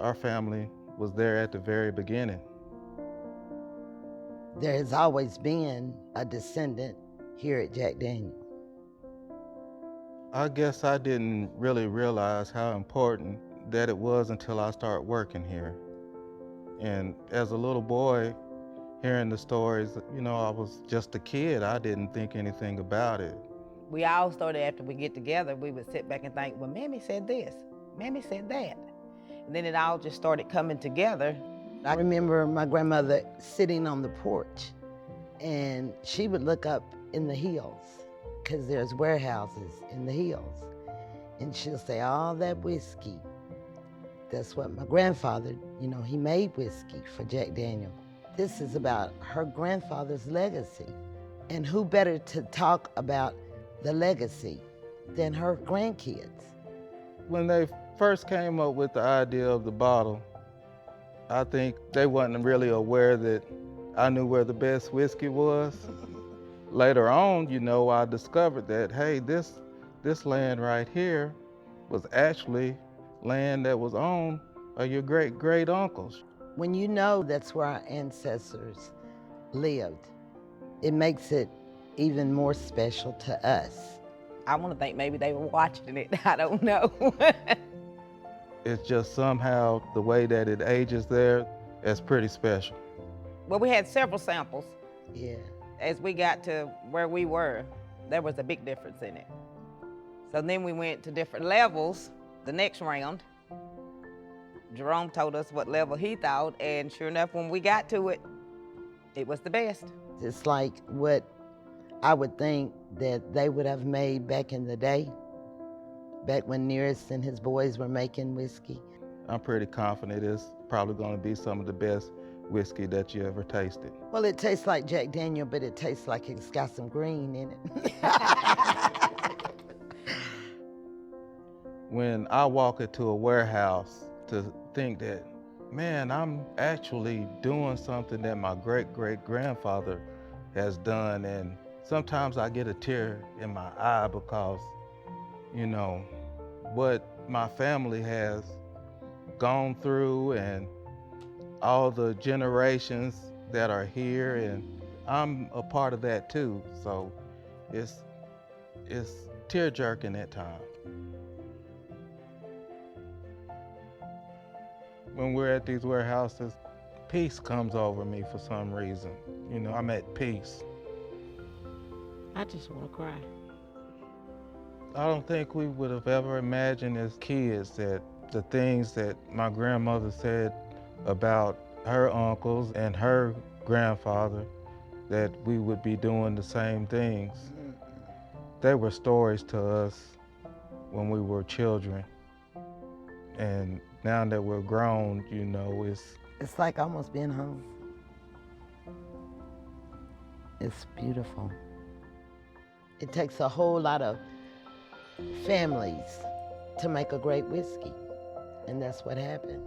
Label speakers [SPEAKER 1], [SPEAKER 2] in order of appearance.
[SPEAKER 1] Our family was there at the very beginning.
[SPEAKER 2] There has always been a descendant here at Jack Daniel.
[SPEAKER 1] I guess I didn't really realize how important that it was until I started working here. And as a little boy, hearing the stories, I was just a kid. I didn't think anything about it.
[SPEAKER 3] We all started after we get together, we would sit back and think, well, Mammy said this, Mammy said that. And then it all just started coming together.
[SPEAKER 2] I remember my grandmother sitting on the porch, and she would look up in the hills, because there's warehouses in the hills. And she'll say, all that whiskey. That's what my grandfather, he made whiskey for Jack Daniel. This is about her grandfather's legacy. And who better to talk about the legacy than her grandkids?
[SPEAKER 1] When they first came up with the idea of the bottle, I think they wasn't really aware that I knew where the best whiskey was. Later on, I discovered that, hey, this land right here was actually land that was owned by your great uncles.
[SPEAKER 2] When you know that's where our ancestors lived, it makes it even more special to us.
[SPEAKER 3] I want to think maybe they were watching it. I don't know.
[SPEAKER 1] It's just somehow the way that it ages there is pretty special.
[SPEAKER 3] Well, we had several samples.
[SPEAKER 2] Yeah.
[SPEAKER 3] As we got to where we were, there was a big difference in it. So then we went to different levels the next round. Jerome told us what level he thought, and sure enough, when we got to it, it was the best.
[SPEAKER 2] It's like what I would think that they would have made back in the day, back when Nearest and his boys were making whiskey.
[SPEAKER 1] I'm pretty confident it's probably going to be some of the best whiskey that you ever tasted.
[SPEAKER 2] Well, it tastes like Jack Daniel, but it tastes like it's got some green in it.
[SPEAKER 1] When I walk into a warehouse, to think that, man, I'm actually doing something that my great-great-grandfather has done, and sometimes I get a tear in my eye because, what my family has gone through and all the generations that are here, and I'm a part of that too, so it's tear-jerking at times. When we're at these warehouses, peace comes over me for some reason. I'm at peace.
[SPEAKER 4] I just want to cry.
[SPEAKER 1] I don't think we would have ever imagined as kids that the things that my grandmother said about her uncles and her grandfather, that we would be doing the same things. They were stories to us when we were children. And now that we're grown,
[SPEAKER 2] It's like almost being home. It's beautiful. It takes a whole lot of families to make a great whiskey, and that's what happened.